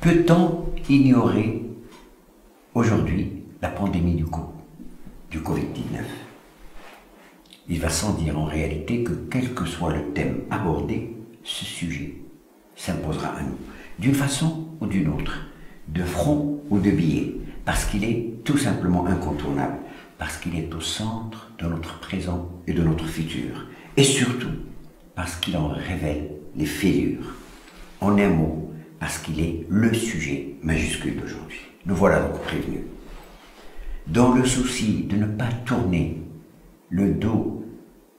Peut-on ignorer aujourd'hui la pandémie du Covid-19? Il va sans dire en réalité que quel que soit le thème abordé, ce sujet s'imposera à nous, d'une façon ou d'une autre, de front ou de biais, parce qu'il est tout simplement incontournable, parce qu'il est au centre de notre présent et de notre futur, et surtout parce qu'il en révèle les fêlures. En un mot, parce qu'il est le sujet majuscule d'aujourd'hui. Nous voilà donc prévenus. Dans le souci de ne pas tourner le dos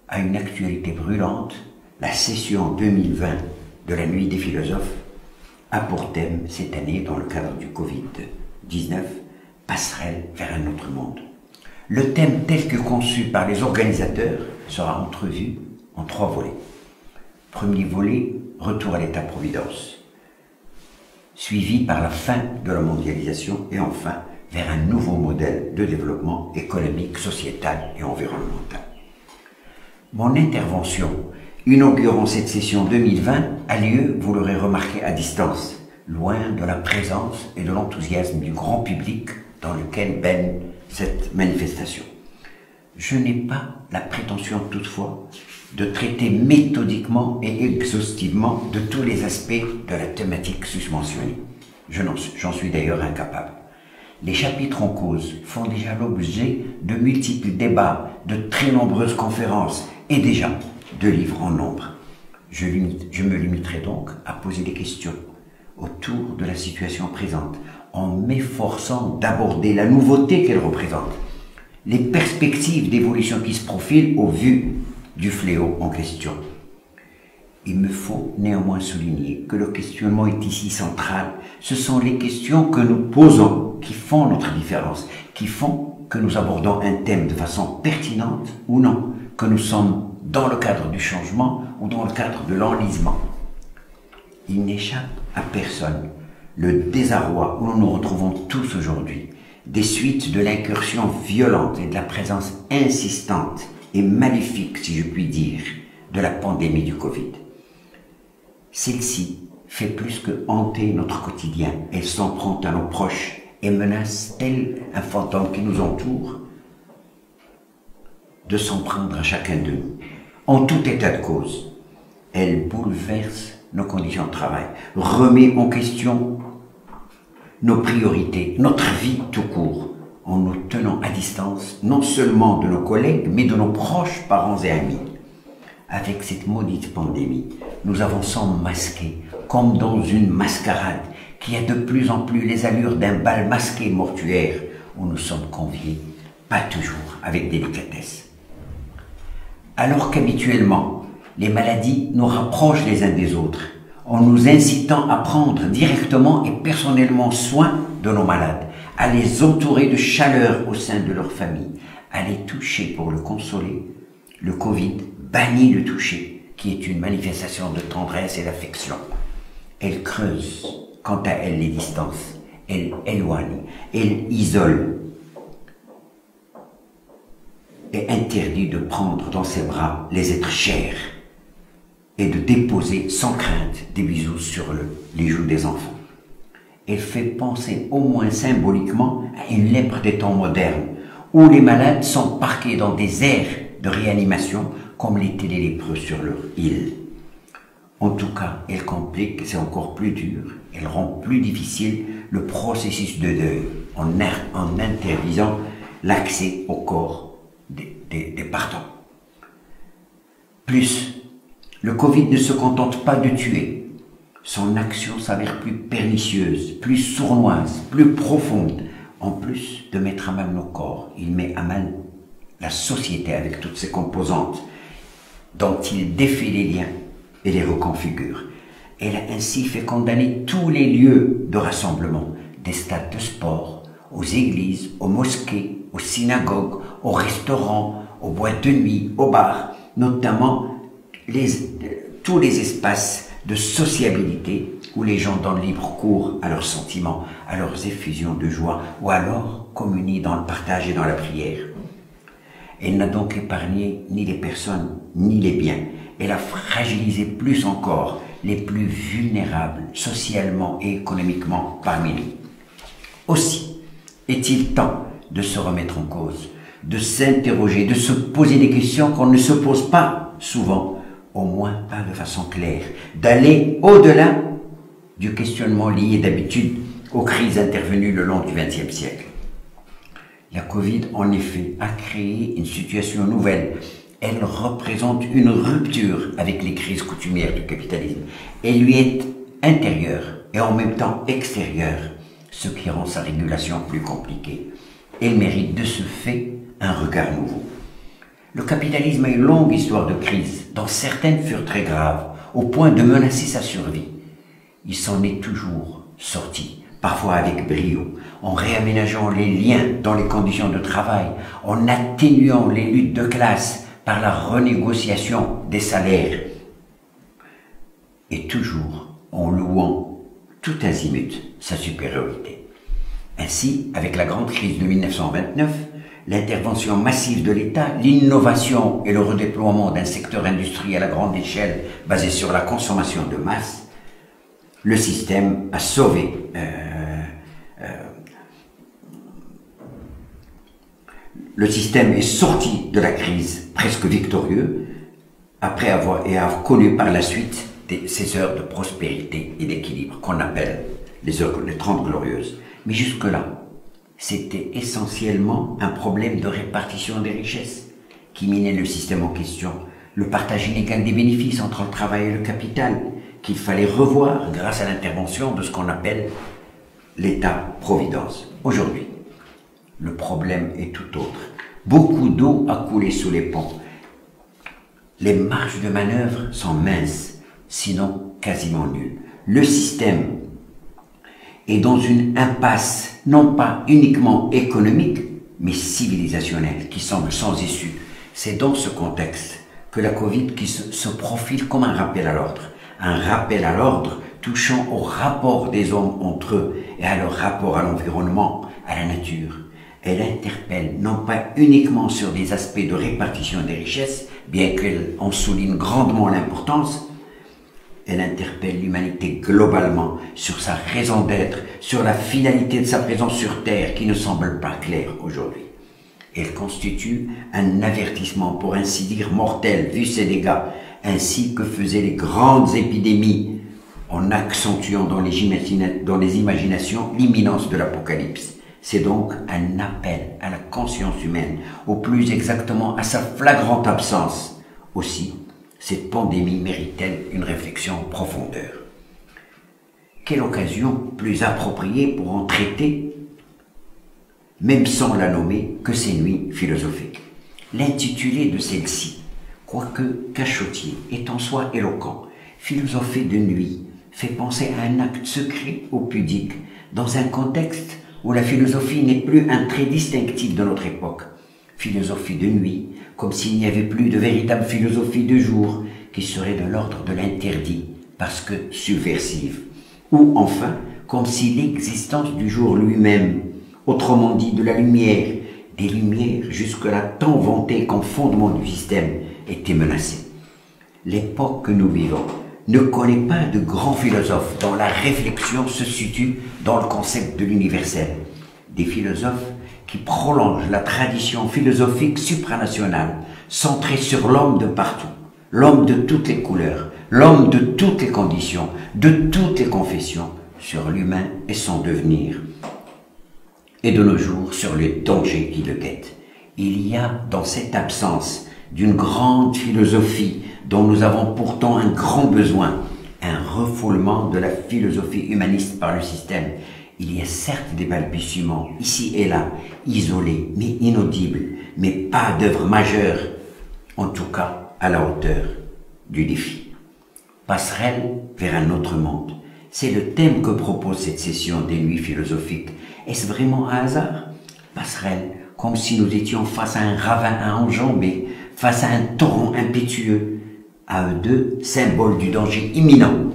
à une actualité brûlante, la session 2020 de la Nuit des philosophes a pour thème cette année, dans le cadre du Covid-19, passerelle vers un autre monde. Le thème tel que conçu par les organisateurs sera entrevu en 3 volets. Premier volet, retour à l'état-providence, suivi par la fin de la mondialisation et enfin vers un nouveau modèle de développement économique, sociétal et environnemental. Mon intervention inaugurant cette session 2020 a lieu, vous l'aurez remarqué, à distance, loin de la présence et de l'enthousiasme du grand public dans lequel baigne cette manifestation. Je n'ai pas la prétention toutefois de traiter méthodiquement et exhaustivement de tous les aspects de la thématique susmentionnée. J'en suis d'ailleurs incapable. Les chapitres en cause font déjà l'objet de multiples débats, de très nombreuses conférences et déjà de livres en nombre. Je me limiterai donc à poser des questions autour de la situation présente, en m'efforçant d'aborder la nouveauté qu'elle représente, les perspectives d'évolution qui se profilent au vu du fléau en question. Il me faut néanmoins souligner que le questionnement est ici central. Ce sont les questions que nous posons qui font notre différence, qui font que nous abordons un thème de façon pertinente ou non, que nous sommes dans le cadre du changement ou dans le cadre de l'enlisement. Il n'échappe à personne le désarroi où nous nous retrouvons tous aujourd'hui, des suites de l'incursion violente et de la présence insistante et maléfique, si je puis dire, de la pandémie du Covid. Celle-ci fait plus que hanter notre quotidien, elle s'en prend à nos proches et menace, tel un fantôme qui nous entoure, de s'en prendre à chacun de nous. En tout état de cause, elle bouleverse nos conditions de travail, remet en question nos priorités, notre vie tout court, en nous tenant à distance, non seulement de nos collègues, mais de nos proches parents et amis. Avec cette maudite pandémie, nous avançons masqués, comme dans une mascarade, qui a de plus en plus les allures d'un bal masqué mortuaire, où nous sommes conviés, pas toujours avec délicatesse. Alors qu'habituellement, les maladies nous rapprochent les uns des autres, en nous incitant à prendre directement et personnellement soin de nos malades, à les entourer de chaleur au sein de leur famille, à les toucher pour le consoler, le Covid bannit le toucher, qui est une manifestation de tendresse et d'affection. Elle creuse, quant à elle, les distances, elle éloigne, elle isole, et interdit de prendre dans ses bras les êtres chers et de déposer sans crainte des bisous sur les joues des enfants. Elle fait penser au moins symboliquement à une lèpre des temps modernes, où les malades sont parqués dans des aires de réanimation comme l'étaient les lépreux sur leur île. En tout cas, elle complique, c'est encore plus dur, elle rend plus difficile le processus de deuil en interdisant l'accès au corps des partants. Plus, le Covid ne se contente pas de tuer. Son action s'avère plus pernicieuse, plus sournoise, plus profonde. En plus de mettre à mal nos corps, il met à mal la société avec toutes ses composantes, dont il défait les liens et les reconfigure. Elle a ainsi fait condamner tous les lieux de rassemblement, des stades de sport, aux églises, aux mosquées, aux synagogues, aux restaurants, aux boîtes de nuit, aux bars, notamment tous les espaces de sociabilité où les gens donnent libre cours à leurs sentiments, à leurs effusions de joie, ou alors communient dans le partage et dans la prière. Elle n'a donc épargné ni les personnes, ni les biens. Elle a fragilisé plus encore les plus vulnérables socialement et économiquement parmi nous. Aussi, est-il temps de se remettre en cause, de s'interroger, de se poser des questions qu'on ne se pose pas souvent, au moins pas de façon claire, d'aller au-delà du questionnement lié d'habitude aux crises intervenues le long du XXe siècle. La Covid, en effet, a créé une situation nouvelle. Elle représente une rupture avec les crises coutumières du capitalisme. Elle lui est intérieure et en même temps extérieure, ce qui rend sa régulation plus compliquée. Elle mérite de ce fait un regard nouveau. Le capitalisme a une longue histoire de crises, dont certaines furent très graves, au point de menacer sa survie. Il s'en est toujours sorti, parfois avec brio, en réaménageant les liens dans les conditions de travail, en atténuant les luttes de classe par la renégociation des salaires, et toujours en louant tout azimut sa supériorité. Ainsi, avec la grande crise de 1929, l'intervention massive de l'État, l'innovation et le redéploiement d'un secteur industriel à grande échelle basé sur la consommation de masse, le système a sauvé le système est sorti de la crise presque victorieux après avoir connu par la suite ces heures de prospérité et d'équilibre qu'on appelle les 30 glorieuses. Mais jusque-là, c'était essentiellement un problème de répartition des richesses qui minait le système en question, le partage inégal des bénéfices entre le travail et le capital, qu'il fallait revoir grâce à l'intervention de ce qu'on appelle l'État-providence. Aujourd'hui, le problème est tout autre. Beaucoup d'eau a coulé sous les ponts. Les marges de manœuvre sont minces, sinon quasiment nulles. Le système est dans une impasse, non pas uniquement économique, mais civilisationnelle, qui semble sans issue. C'est dans ce contexte que la Covid qui se profile comme un rappel à l'ordre touchant au rapport des hommes entre eux et à leur rapport à l'environnement, à la nature. Elle interpelle non pas uniquement sur des aspects de répartition des richesses, bien qu'elle en souligne grandement l'importance, elle interpelle l'humanité globalement sur sa raison d'être, sur la finalité de sa présence sur Terre qui ne semble pas claire aujourd'hui. Elle constitue un avertissement, pour ainsi dire mortel, vu ses dégâts, ainsi que faisaient les grandes épidémies, en accentuant dans les imaginations l'imminence de l'apocalypse. C'est donc un appel à la conscience humaine, ou plus exactement à sa flagrante absence. Aussi, cette pandémie mérite-t-elle une réflexion en profondeur. Quelle occasion plus appropriée pour en traiter, même sans la nommer, que ces nuits philosophiques. L'intitulé de celle-ci, quoique cachotier, est en soi éloquent. Philosopher de nuit fait penser à un acte secret ou pudique, dans un contexte où la philosophie n'est plus un trait distinctif de notre époque. Philosophie de nuit, comme s'il n'y avait plus de véritable philosophie de jour, qui serait de l'ordre de l'interdit, parce que subversive. Ou enfin, comme si l'existence du jour lui-même, autrement dit de la lumière, des lumières jusque-là tant vantées comme fondement du système, était menacée. L'époque que nous vivons ne connaît pas de grands philosophes dont la réflexion se situe dans le concept de l'universel. Des philosophes qui prolongent la tradition philosophique supranationale, centrée sur l'homme de partout, l'homme de toutes les couleurs, l'homme de toutes les conditions, de toutes les confessions, sur l'humain et son devenir, et de nos jours sur les dangers qui le guettent. Il y a dans cette absence d'une grande philosophie dont nous avons pourtant un grand besoin, un refoulement de la philosophie humaniste par le système. Il y a certes des balbutiements, ici et là, isolés, mais inaudibles, mais pas d'œuvre majeure, en tout cas à la hauteur du défi. Passerelle vers un autre monde, c'est le thème que propose cette session des nuits philosophiques. Est-ce vraiment un hasard? Passerelle, comme si nous étions face à un ravin à enjamber, face à un torrent impétueux, à eux deux, symbole du danger imminent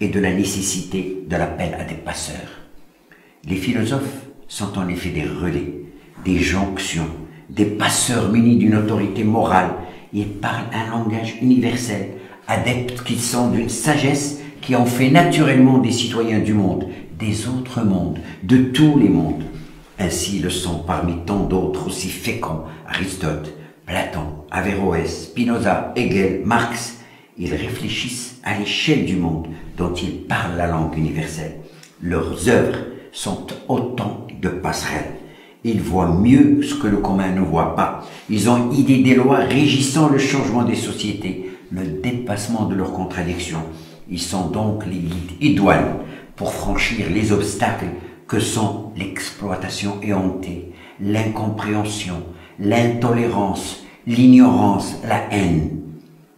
et de la nécessité de l'appel à des passeurs. Les philosophes sont en effet des relais, des jonctions, des passeurs munis d'une autorité morale. Ils parlent un langage universel, adeptes qu'ils sont d'une sagesse qui en fait naturellement des citoyens du monde, des autres mondes, de tous les mondes. Ainsi le sont parmi tant d'autres aussi féconds, Aristote, Platon, Averroès, Spinoza, Hegel, Marx. Ils réfléchissent à l'échelle du monde dont ils parlent la langue universelle. Leurs œuvres sont autant de passerelles. Ils voient mieux ce que le commun ne voit pas. Ils ont idée des lois régissant le changement des sociétés, le dépassement de leurs contradictions. Ils sont donc les guides idoines pour franchir les obstacles que sont l'exploitation éhontée, l'incompréhension, l'intolérance, l'ignorance, la haine.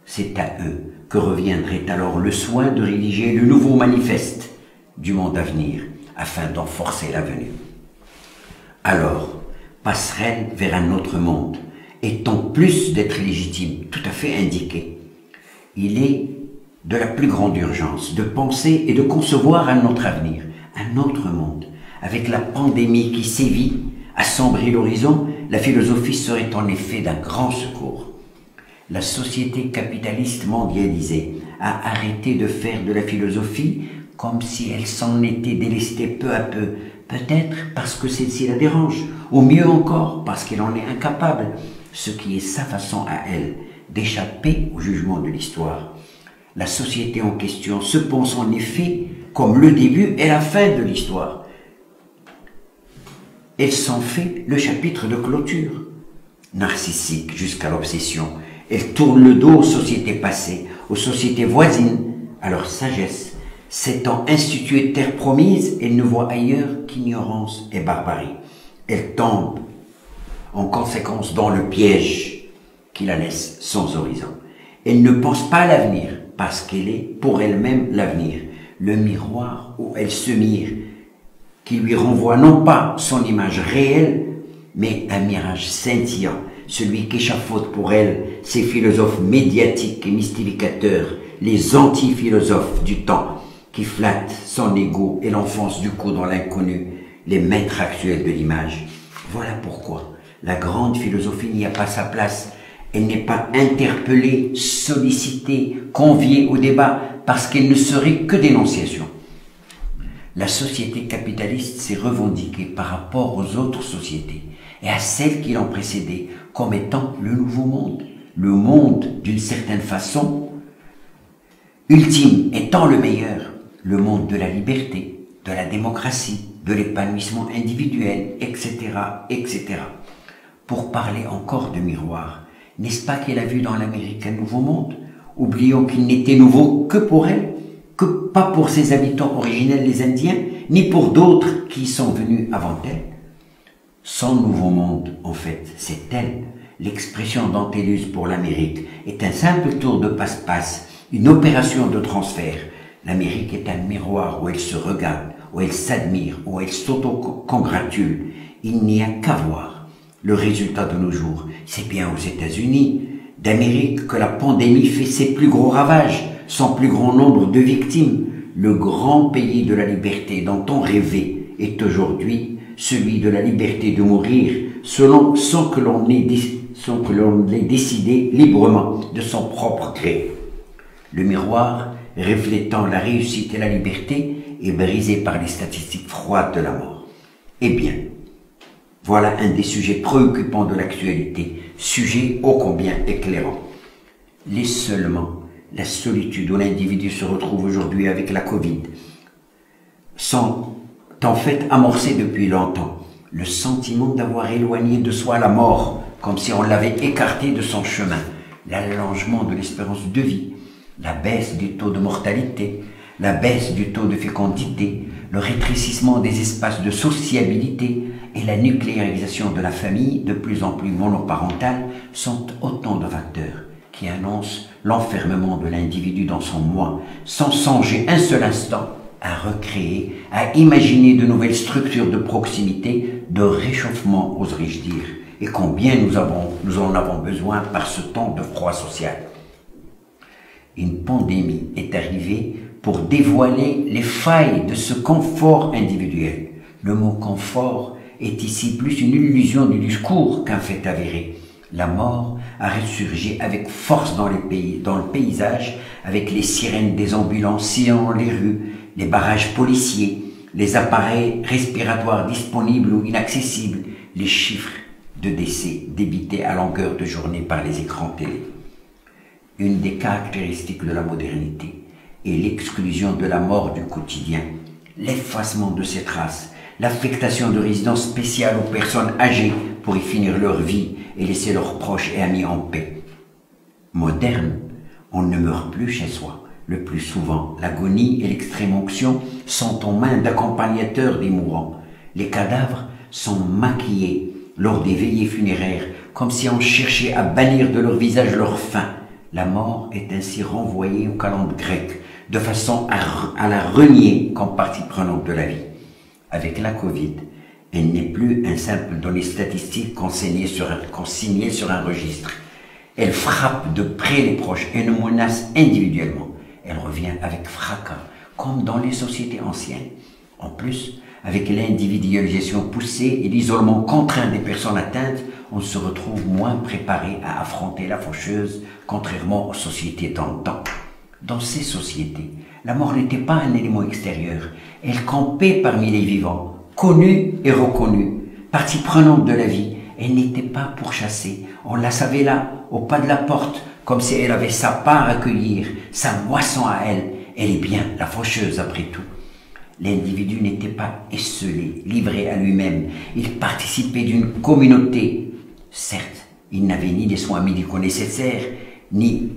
C'est à eux que reviendrait alors le soin de rédiger le nouveau manifeste du monde à venir, afin d'en forcer la venue. Alors, passerelle vers un autre monde, est en plus d'être légitime, tout à fait indiqué. Il est de la plus grande urgence de penser et de concevoir un autre avenir, un autre monde. Avec la pandémie qui sévit, assombrit l'horizon, la philosophie serait en effet d'un grand secours. La société capitaliste mondialisée a arrêté de faire de la philosophie comme si elle s'en était délestée peu à peu, peut-être parce que celle-ci la dérange, ou mieux encore parce qu'elle en est incapable, ce qui est sa façon à elle d'échapper au jugement de l'histoire. La société en question se pense en effet comme le début et la fin de l'histoire. Elle s'en fait le chapitre de clôture. Narcissique jusqu'à l'obsession, elle tourne le dos aux sociétés passées, aux sociétés voisines, à leur sagesse. S'étant instituée terre promise, elle ne voit ailleurs qu'ignorance et barbarie. Elle tombe en conséquence dans le piège qui la laisse sans horizon. Elle ne pense pas à l'avenir, parce qu'elle est pour elle-même l'avenir, le miroir où elle se mire, qui lui renvoie non pas son image réelle, mais un mirage scintillant, celui qu'échafaudent pour elle ces philosophes médiatiques et mystificateurs, les anti-philosophes du temps, qui flattent son ego et l'enfonce du coup dans l'inconnu, les maîtres actuels de l'image. Voilà pourquoi la grande philosophie n'y a pas sa place. Elle n'est pas interpellée, sollicitée, conviée au débat, parce qu'elle ne serait que dénonciation. La société capitaliste s'est revendiquée par rapport aux autres sociétés et à celles qui l'ont précédée comme étant le nouveau monde. Le monde, d'une certaine façon, ultime étant le meilleur, le monde de la liberté, de la démocratie, de l'épanouissement individuel, etc., etc. Pour parler encore de miroir, n'est-ce pas qu'elle a vu dans l'Amérique un nouveau monde? Oublions qu'il n'était nouveau que pour elle, que pas pour ses habitants originels les Indiens, ni pour d'autres qui y sont venus avant elle. Son nouveau monde, en fait, c'est elle. L'expression d'Antellus pour l'Amérique est un simple tour de passe-passe, une opération de transfert. L'Amérique est un miroir où elle se regarde, où elle s'admire, où elle s'auto-congratule. Il n'y a qu'à voir. Le résultat de nos jours, c'est bien aux États-Unis d'Amérique que la pandémie fait ses plus gros ravages, son plus grand nombre de victimes. Le grand pays de la liberté dont on rêvait est aujourd'hui celui de la liberté de mourir sans que l'on l'ait décidé librement de son propre gré. Le miroir, reflétant la réussite et la liberté, est brisé par les statistiques froides de la mort. Eh bien, voilà un des sujets préoccupants de l'actualité, sujet ô combien éclairant. Laisse seulement la solitude où l'individu se retrouve aujourd'hui avec la Covid sont en fait amorcés depuis longtemps. Le sentiment d'avoir éloigné de soi la mort, comme si on l'avait écarté de son chemin, l'allongement de l'espérance de vie, la baisse du taux de mortalité, la baisse du taux de fécondité, le rétrécissement des espaces de sociabilité et la nucléarisation de la famille de plus en plus monoparentale sont autant de facteurs qui annoncent l'enfermement de l'individu dans son moi, sans songer un seul instant à recréer, à imaginer de nouvelles structures de proximité, de réchauffement, oserais-je dire, et combien nous en avons besoin par ce temps de froid social. Une pandémie est arrivée pour dévoiler les failles de ce confort individuel. Le mot confort est ici plus une illusion du discours qu'un fait avéré. La mort a ressurgi avec force dans le paysage, avec les sirènes des ambulances sillonnant les rues, les barrages policiers, les appareils respiratoires disponibles ou inaccessibles, les chiffres de décès débités à longueur de journée par les écrans télé. Une des caractéristiques de la modernité est l'exclusion de la mort du quotidien, l'effacement de ses traces, l'affectation de résidences spéciales aux personnes âgées pour y finir leur vie et laisser leurs proches et amis en paix. Moderne, on ne meurt plus chez soi. Le plus souvent, l'agonie et l'extrême-onction sont aux mains d'accompagnateurs des mourants. Les cadavres sont maquillés lors des veillées funéraires, comme si on cherchait à bannir de leur visage leur faim. La mort est ainsi renvoyée aux calendes grecques, de façon à la renier comme partie prenante de la vie. Avec la Covid, elle n'est plus un simple donnée statistique consignée sur un registre. Elle frappe de près les proches et nous menace individuellement. Elle revient avec fracas, comme dans les sociétés anciennes. En plus, avec l'individualisation poussée et l'isolement contraint des personnes atteintes, on se retrouve moins préparé à affronter la faucheuse, contrairement aux sociétés d'antan. Dans ces sociétés, la mort n'était pas un élément extérieur. Elle campait parmi les vivants, connue et reconnue, partie prenante de la vie. Elle n'était pas pourchassée. On la savait là, au pas de la porte, comme si elle avait sa part à cueillir, sa moisson à elle. Elle est bien la faucheuse après tout. L'individu n'était pas esselé, livré à lui-même. Il participait d'une communauté. Certes, il n'avait ni les soins médicaux nécessaires, ni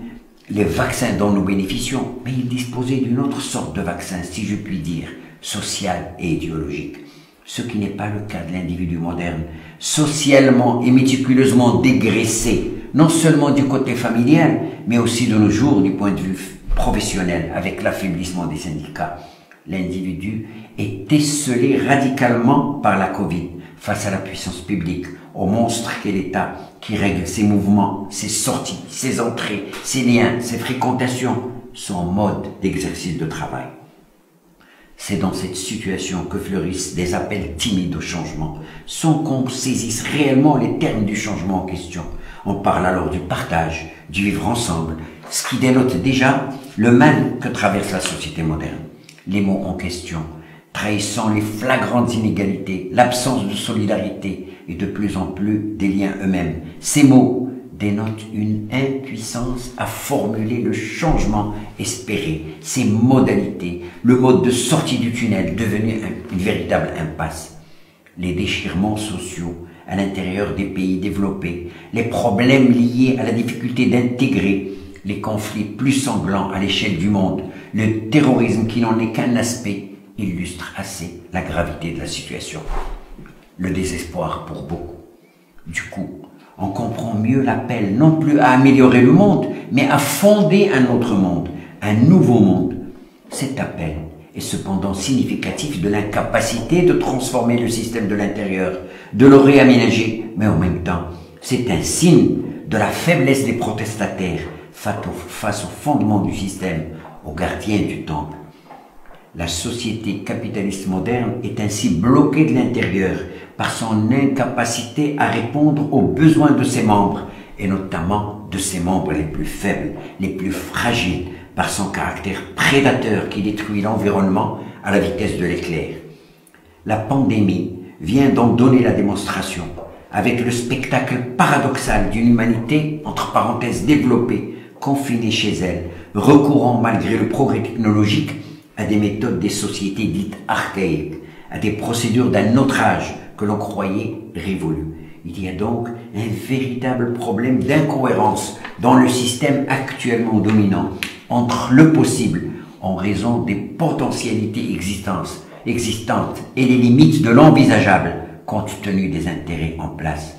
les vaccins dont nous bénéficions, mais il disposait d'une autre sorte de vaccin, si je puis dire, social et idéologique. Ce qui n'est pas le cas de l'individu moderne, socialement et méticuleusement dégraissé, non seulement du côté familial, mais aussi de nos jours du point de vue professionnel, avec l'affaiblissement des syndicats. L'individu est esselé radicalement par la Covid, face à la puissance publique, au monstre qu'est l'État, qui règle ses mouvements, ses sorties, ses entrées, ses liens, ses fréquentations, son mode d'exercice de travail. C'est dans cette situation que fleurissent des appels timides au changement, sans qu'on saisisse réellement les termes du changement en question. On parle alors du partage, du vivre ensemble, ce qui dénote déjà le mal que traverse la société moderne. Les mots en question, trahissant les flagrantes inégalités, l'absence de solidarité et de plus en plus des liens eux-mêmes. Ces mots dénotent une impuissance à formuler le changement espéré, ses modalités, le mode de sortie du tunnel devenu une véritable impasse. Les déchirements sociaux à l'intérieur des pays développés, les problèmes liés à la difficulté d'intégrer, les conflits plus sanglants à l'échelle du monde, le terrorisme qui n'en est qu'un aspect, illustre assez la gravité de la situation. Le désespoir pour beaucoup. Du coup, on comprend mieux l'appel non plus à améliorer le monde, mais à fonder un autre monde, un nouveau monde. Cet appel est cependant significatif de l'incapacité de transformer le système de l'intérieur, de le réaménager, mais en même temps, c'est un signe de la faiblesse des protestataires face au fondement du système, aux gardiens du temple. La société capitaliste moderne est ainsi bloquée de l'intérieur par son incapacité à répondre aux besoins de ses membres, et notamment de ses membres les plus faibles, les plus fragiles, par son caractère prédateur qui détruit l'environnement à la vitesse de l'éclair. La pandémie vient d'en donner la démonstration, avec le spectacle paradoxal d'une humanité, entre parenthèses, développée, confinée chez elle, recourant malgré le progrès technologique à des méthodes des sociétés dites archaïques, à des procédures d'un autre âge que l'on croyait révolues. Il y a donc un véritable problème d'incohérence dans le système actuellement dominant entre le possible, en raison des potentialités existantes et les limites de l'envisageable, compte tenu des intérêts en place.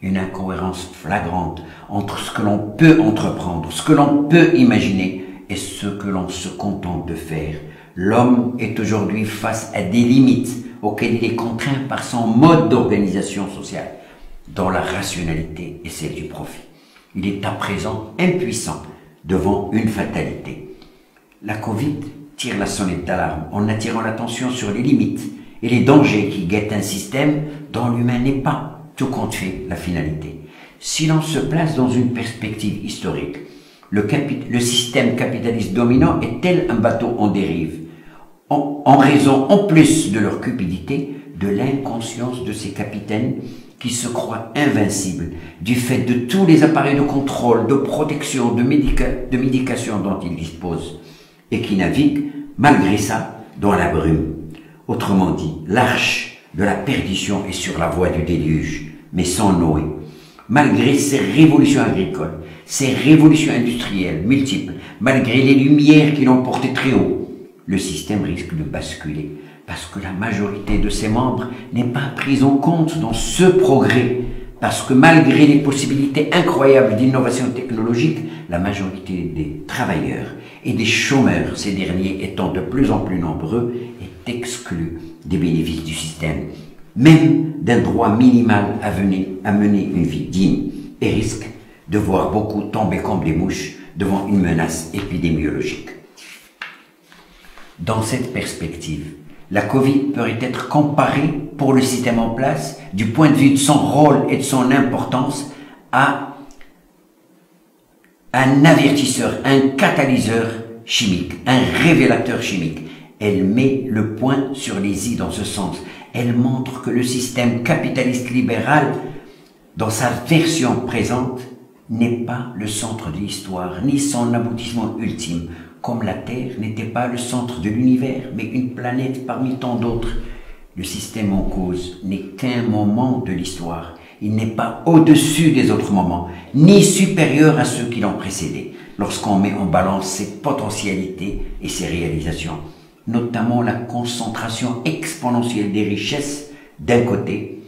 Une incohérence flagrante entre ce que l'on peut entreprendre, ce que l'on peut imaginer et ce que l'on se contente de faire. L'homme est aujourd'hui face à des limites auxquelles il est contraint par son mode d'organisation sociale, dont la rationalité est celle du profit. Il est à présent impuissant devant une fatalité. La Covid tire la sonnette d'alarme en attirant l'attention sur les limites et les dangers qui guettent un système dont l'humain n'est pas, tout compte fait, la finalité. Si l'on se place dans une perspective historique, le système capitaliste dominant est tel un bateau en dérive, en raison, en plus de leur cupidité, de l'inconscience de ses capitaines qui se croient invincibles du fait de tous les appareils de contrôle, de protection, de médication dont ils disposent, et qui naviguent, malgré ça, dans la brume. Autrement dit, l'arche de la perdition est sur la voie du déluge, mais sans Noé. Malgré ces révolutions agricoles, ces révolutions industrielles multiples, malgré les lumières qui l'ont porté très haut, le système risque de basculer parce que la majorité de ses membres n'est pas prise en compte dans ce progrès, parce que malgré les possibilités incroyables d'innovation technologique, la majorité des travailleurs et des chômeurs, ces derniers étant de plus en plus nombreux, est exclue des bénéfices du système, même d'un droit minimal à mener une vie digne, et risque de voir beaucoup tomber comme des mouches devant une menace épidémiologique. Dans cette perspective, la Covid pourrait être comparée pour le système en place, du point de vue de son rôle et de son importance, à un avertisseur, un catalyseur chimique, un révélateur chimique. Elle met le point sur les i dans ce sens. Elle montre que le système capitaliste libéral, dans sa version présente, n'est pas le centre de l'histoire, ni son aboutissement ultime, comme la Terre n'était pas le centre de l'univers, mais une planète parmi tant d'autres. Le système en cause n'est qu'un moment de l'histoire. Il n'est pas au-dessus des autres moments, ni supérieur à ceux qui l'ont précédé, lorsqu'on met en balance ses potentialités et ses réalisations, notamment la concentration exponentielle des richesses d'un côté,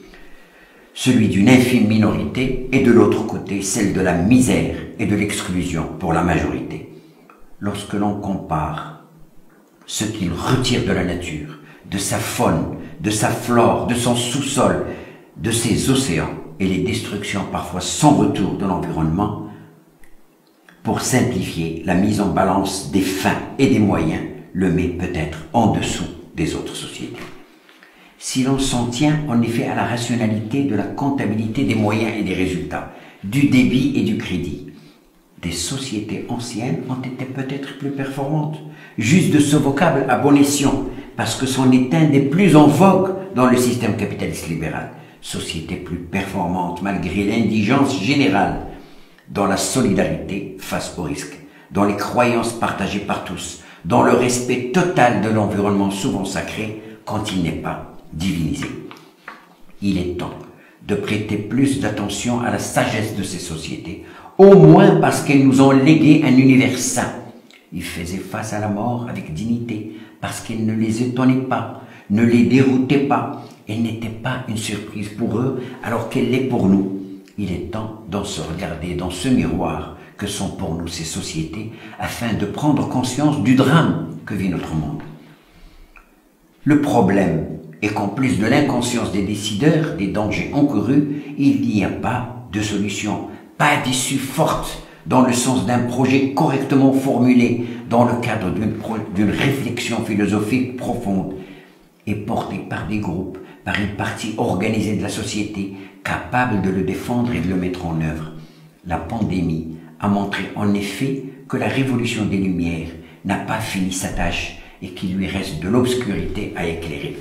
celui d'une infime minorité, et de l'autre côté, celle de la misère et de l'exclusion pour la majorité. Lorsque l'on compare ce qu'il retire de la nature, de sa faune, de sa flore, de son sous-sol, de ses océans, et les destructions parfois sans retour de l'environnement, pour simplifier, la mise en balance des fins et des moyens le met peut-être en dessous des autres sociétés. Si l'on s'en tient en effet à la rationalité de la comptabilité des moyens et des résultats, du débit et du crédit, des sociétés anciennes ont été peut-être plus performantes. Juste de ce vocable à bon escient, parce que c'en est un des plus en vogue dans le système capitaliste libéral. Sociétés plus performantes malgré l'indigence générale, dans la solidarité face au risque, dans les croyances partagées par tous, dans le respect total de l'environnement souvent sacré quand il n'est pas divinisé. Il est temps de prêter plus d'attention à la sagesse de ces sociétés, au moins parce qu'elles nous ont légué un univers sain. Ils faisaient face à la mort avec dignité, parce qu'elle ne les étonnait pas, ne les déroutait pas. Elle n'était pas une surprise pour eux, alors qu'elle l'est pour nous. Il est temps d'en se regarder dans ce miroir que sont pour nous ces sociétés, afin de prendre conscience du drame que vit notre monde. Le problème est qu'en plus de l'inconscience des décideurs, des dangers encourus, il n'y a pas de solution, pas d'issue forte dans le sens d'un projet correctement formulé dans le cadre d'une réflexion philosophique profonde et portée par des groupes, par une partie organisée de la société capable de le défendre et de le mettre en œuvre. La pandémie a montré en effet que la révolution des Lumières n'a pas fini sa tâche et qu'il lui reste de l'obscurité à éclairer.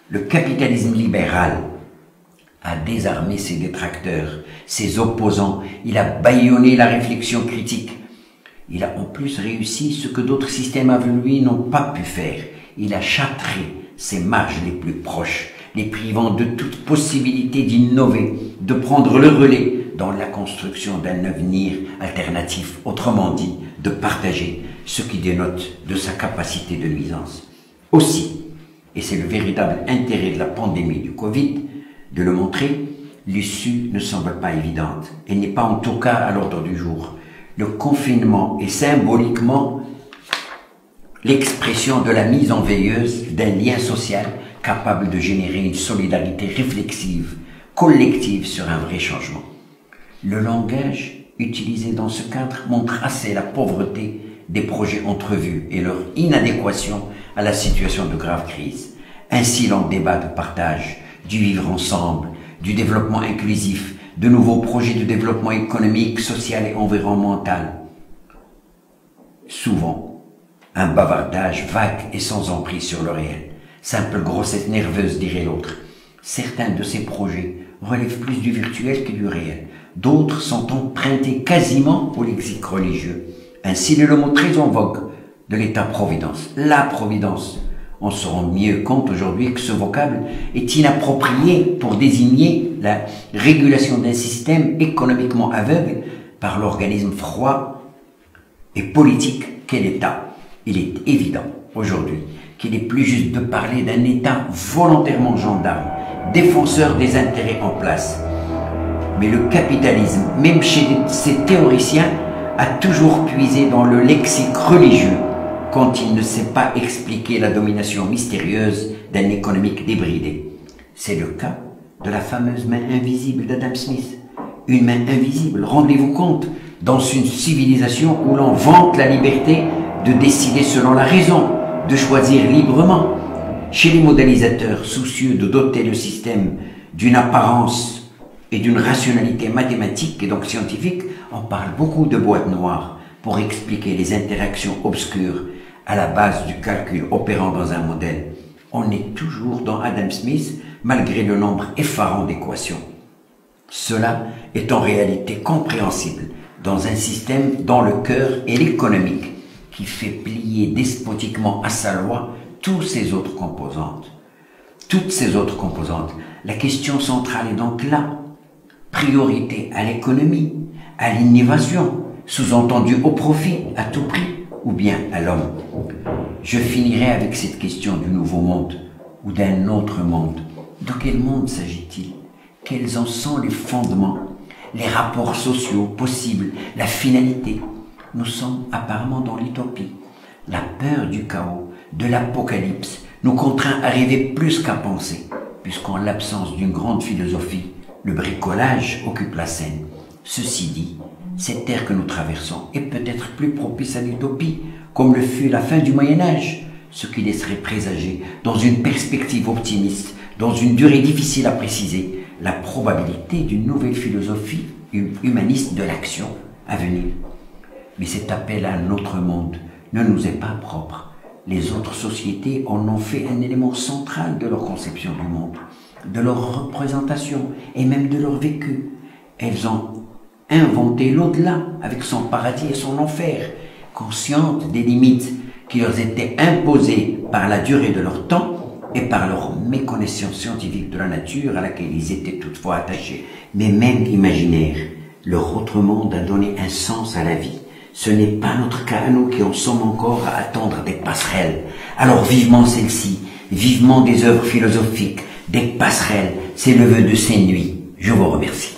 Le capitalisme libéral a désarmé ses détracteurs, ses opposants, il a bâillonné la réflexion critique. Il a en plus réussi ce que d'autres systèmes avant lui n'ont pas pu faire. Il a châtré ses marges les plus proches, les privant de toute possibilité d'innover, de prendre le relais dans la construction d'un avenir alternatif, autrement dit, de partager, ce qui dénote de sa capacité de nuisance. Aussi, et c'est le véritable intérêt de la pandémie du Covid, de le montrer, l'issue ne semble pas évidente, et n'est pas en tout cas à l'ordre du jour. Le confinement est symboliquement l'expression de la mise en veilleuse d'un lien social capable de générer une solidarité réflexive, collective sur un vrai changement. Le langage utilisé dans ce cadre montre assez la pauvreté des projets entrevus et leur inadéquation à la situation de grave crise. Ainsi, dans le débat de partage, du vivre ensemble, du développement inclusif, de nouveaux projets de développement économique, social et environnemental. Souvent, un bavardage vague et sans emprise sur le réel. Simple grossesse nerveuse, dirait l'autre. Certains de ces projets relèvent plus du virtuel que du réel. D'autres sont empruntés quasiment au lexique religieux. Ainsi est le mot très en vogue de l'État-providence. La providence. On se rend mieux compte aujourd'hui que ce vocable est inapproprié pour désigner la régulation d'un système économiquement aveugle par l'organisme froid et politique qu'est l'État. Il est évident aujourd'hui qu'il est plus juste de parler d'un État volontairement gendarme, défenseur des intérêts en place. Mais le capitalisme, même chez ses théoriciens, a toujours puisé dans le lexique religieux quand il ne sait pas expliquer la domination mystérieuse d'un économique débridé. C'est le cas de la fameuse main invisible d'Adam Smith. Une main invisible, rendez-vous compte, dans une civilisation où l'on vante la liberté de décider selon la raison, de choisir librement. Chez les modélisateurs soucieux de doter le système d'une apparence et d'une rationalité mathématique et donc scientifique, on parle beaucoup de boîtes noires pour expliquer les interactions obscures à la base du calcul opérant dans un modèle. On est toujours dans Adam Smith malgré le nombre effarant d'équations. Cela est en réalité compréhensible dans un système dont le cœur est l'économique, qui fait plier despotiquement à sa loi toutes ces autres composantes. Toutes ces autres composantes. La question centrale est donc là. Priorité à l'économie, à l'innovation, sous-entendu au profit à tout prix, ou bien à l'homme. Je finirai avec cette question du nouveau monde, ou d'un autre monde. De quel monde s'agit-il? Quels en sont les fondements, les rapports sociaux possibles, la finalité? Nous sommes apparemment dans l'utopie. La peur du chaos, de l'apocalypse, nous contraint à rêver plus qu'à penser, puisqu'en l'absence d'une grande philosophie, le bricolage occupe la scène. Ceci dit, cette ère que nous traversons est peut-être plus propice à l'utopie, comme le fut la fin du Moyen-Âge, ce qui laisserait présager, dans une perspective optimiste, dans une durée difficile à préciser, la probabilité d'une nouvelle philosophie humaniste de l'action à venir. Mais cet appel à un autre monde ne nous est pas propre. Les autres sociétés en ont fait un élément central de leur conception du monde, de leur représentation et même de leur vécu. Elles ont inventé l'au-delà avec son paradis et son enfer, conscientes des limites qui leur étaient imposées par la durée de leur temps et par leur méconnaissance scientifique de la nature à laquelle ils étaient toutefois attachés. Mais même imaginaire, leur autre monde a donné un sens à la vie. Ce n'est pas notre cas à nous qui en sommes encore à attendre des passerelles. Alors vivement celle-ci, vivement des œuvres philosophiques, des passerelles, c'est le vœu de ces nuits. Je vous remercie.